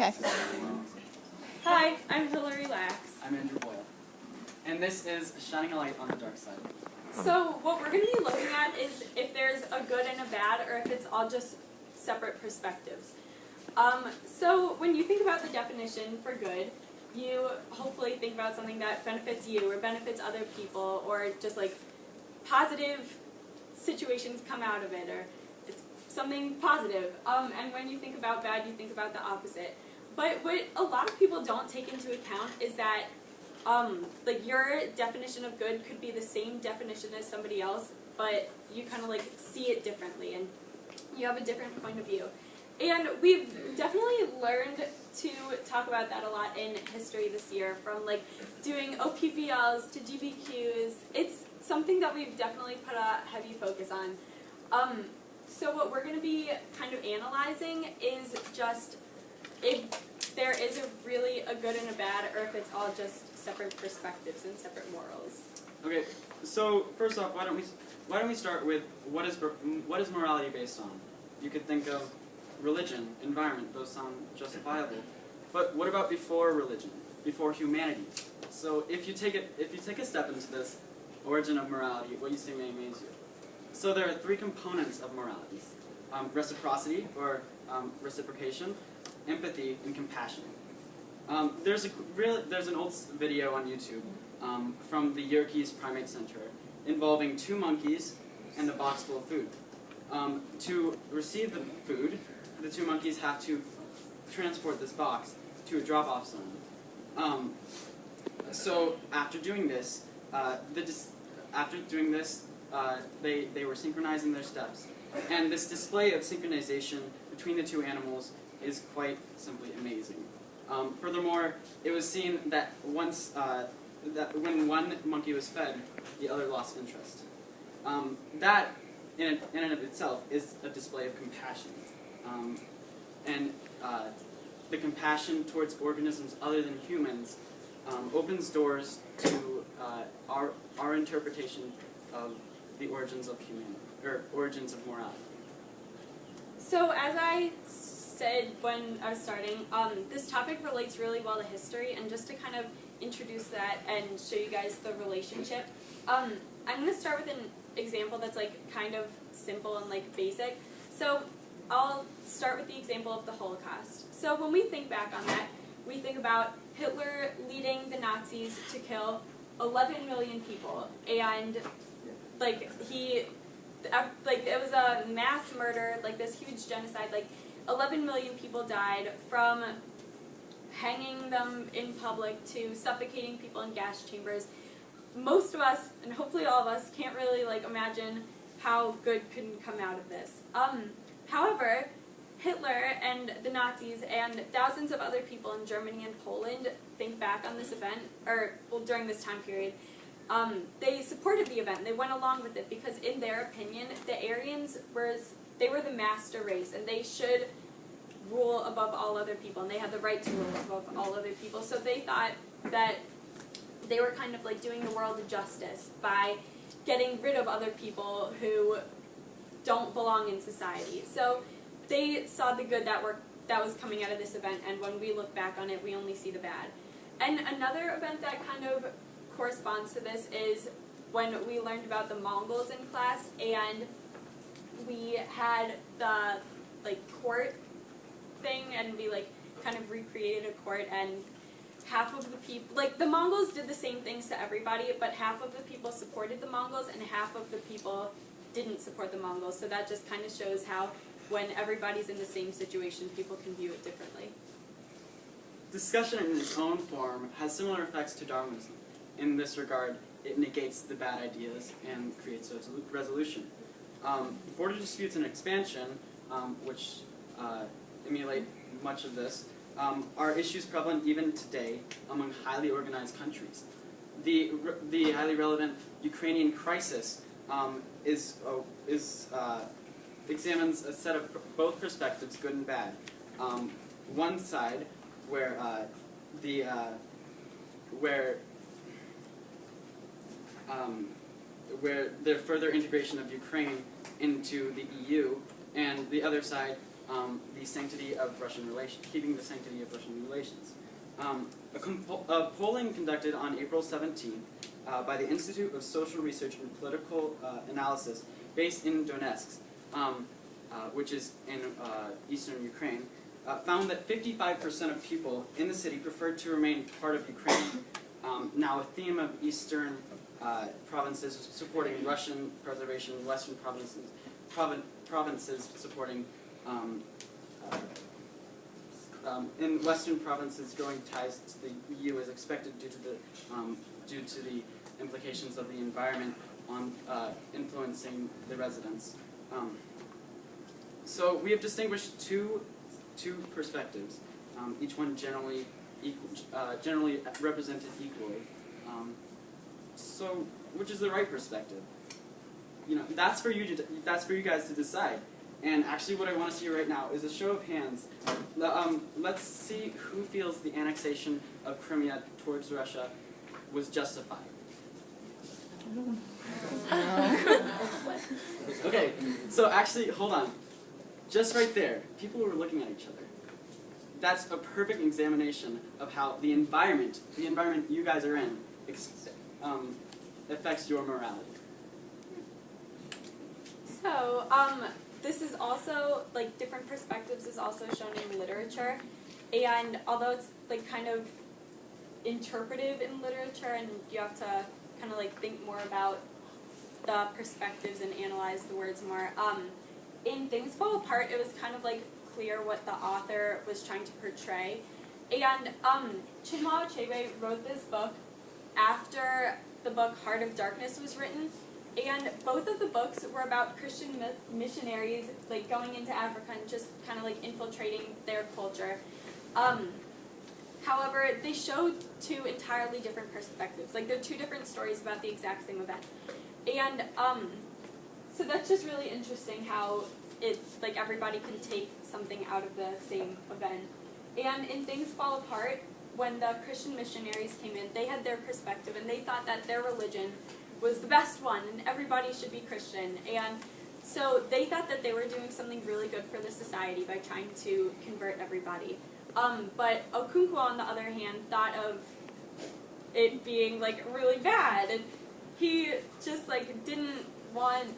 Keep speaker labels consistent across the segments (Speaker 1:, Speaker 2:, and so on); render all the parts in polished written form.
Speaker 1: Okay.
Speaker 2: Hi, I'm Hillary Lax.
Speaker 3: I'm Andrew Boyle. And this is Shining a Light on the Dark Side.
Speaker 2: So what we're going to be looking at is if there's a good and a bad, or if it's all just separate perspectives. So when you think about the definition for good, you hopefully think about something that benefits you or benefits other people, or just like positive situations come out of it, or it's something positive. And when you think about bad, you think about the opposite. But what a lot of people don't take into account is that like your definition of good could be the same definition as somebody else, but you kind of like see it differently and you have a different point of view. And we've definitely learned to talk about that a lot in history this year, from like doing OPVLs to GBQs. It's something that we've definitely put a heavy focus on. So what we're going to be kind of analyzing is just if there is really a good and a bad, or if it's all just separate perspectives and separate morals.
Speaker 3: Okay, so first off, why don't we start with what is morality based on? You could think of religion, environment; those sound justifiable. But what about before religion, before humanity? So if you take a step into this origin of morality, what you see may amaze you. So there are three components of morality: reciprocity, or reciprocation, empathy, and compassion. There's an old video on YouTube from the Yerkes Primate Center involving two monkeys and a box full of food. To receive the food, the two monkeys have to transport this box to a drop-off zone. So after doing this, they were synchronizing their steps, and this display of synchronization between the two animals is quite simply amazing. Furthermore, it was seen that that when one monkey was fed, the other lost interest. That, in and of itself, is a display of compassion. And the compassion towards organisms other than humans opens doors to our interpretation of the origins of humanity, or origins of morality.
Speaker 2: So as I said when I was starting, this topic relates really well to history, and just to kind of introduce that and show you guys the relationship, I'm going to start with an example that's like kind of simple and like basic. So I'll start with the example of the Holocaust. So when we think back on that, we think about Hitler leading the Nazis to kill 11 million people, and like it was a mass murder, like this huge genocide. Like 11 million people died, from hanging them in public to suffocating people in gas chambers. Most of us, and hopefully all of us, can't really like imagine how good can come out of this. However, Hitler and the Nazis and thousands of other people in Germany and Poland think back on this event, or well, during this time period. They supported the event. They went along with it because, in their opinion, the Aryans were the master race, and they should rule above all other people, and they had the right to rule above all other people. So they thought that they were kind of like doing the world a justice by getting rid of other people who don't belong in society. So they saw the good that was coming out of this event, and when we look back on it, we only see the bad. And another event that kind of corresponds to this is when we learned about the Mongols in class, and we had the like court thing, and we like kind of recreated a court, and half of the people, like the Mongols did the same things to everybody, but half of the people supported the Mongols and half of the people didn't support the Mongols. So that just kind of shows how when everybody's in the same situation, people can view it differently.
Speaker 3: Discussion in its own form has similar effects to Darwinism. In this regard, it negates the bad ideas and creates resolution. Border disputes and expansion, which emulate much of this, are issues prevalent even today among highly organized countries. The highly relevant Ukrainian crisis examines a set of both perspectives, good and bad. One side where the further integration of Ukraine into the EU, and the other side the sanctity of Russian relations, keeping the sanctity of Russian relations. A polling conducted on April 17th by the Institute of Social Research and Political Analysis, based in Donetsk, which is in eastern Ukraine, found that 55% of people in the city preferred to remain part of Ukraine. Now, a theme of eastern provinces supporting Russian preservation, western provinces supporting in western provinces, growing ties to the EU is expected due to the implications of the environment on influencing the residents. So we have distinguished two perspectives, each one generally represented equally. So which is the right perspective? You know, that's for you guys to decide. And actually, what I want to see right now is a show of hands. Let's see who feels the annexation of Crimea towards Russia was justified. Okay, so actually, hold on. Just right there, people were looking at each other. That's a perfect examination of how the environment you guys are in, affects your morality.
Speaker 2: So, this is also, like, different perspectives is also shown in literature, and although it's, like, kind of interpretive in literature, and you have to kind of, like, think more about the perspectives and analyze the words more, in Things Fall Apart, it was kind of, like, clear what the author was trying to portray, and Chinua Achebe wrote this book after the book Heart of Darkness was written. And both of the books were about Christian missionaries, like, going into Africa and just kind of, like, infiltrating their culture. However, they showed two entirely different perspectives. Like, they're two different stories about the exact same event. And so that's just really interesting how like, everybody can take something out of the same event. And in Things Fall Apart, when the Christian missionaries came in, they had their perspective, and they thought that their religion was the best one, and everybody should be Christian. And so they thought that they were doing something really good for the society by trying to convert everybody. But Okonkwo, on the other hand, thought of it being, like, really bad, and he just, like, didn't want,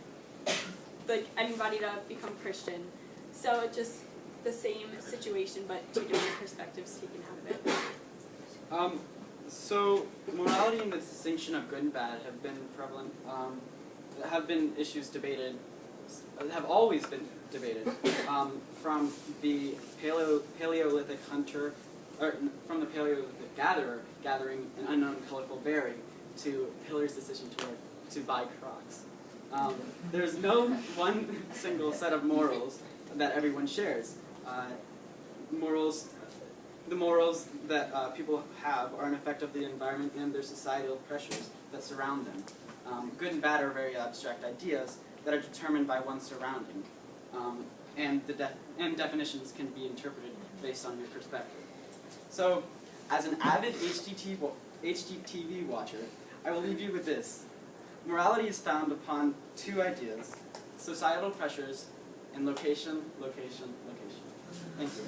Speaker 2: like, anybody to become Christian. So it's just the same situation, but two different perspectives taken out of it.
Speaker 3: So morality and the distinction of good and bad have been prevalent, have been issues debated, have always been debated, from the Paleolithic hunter, or from the Paleolithic gatherer gathering an unknown colorful berry, to Hitler's decision to buy Crocs. There's no one single set of morals that everyone shares. The morals that people have are an effect of the environment and their societal pressures that surround them. Good and bad are very abstract ideas that are determined by one's surrounding, and definitions can be interpreted based on your perspective. So, as an avid HGTV watcher, I will leave you with this. Morality is found upon two ideas: societal pressures and location, location, location. Thank you.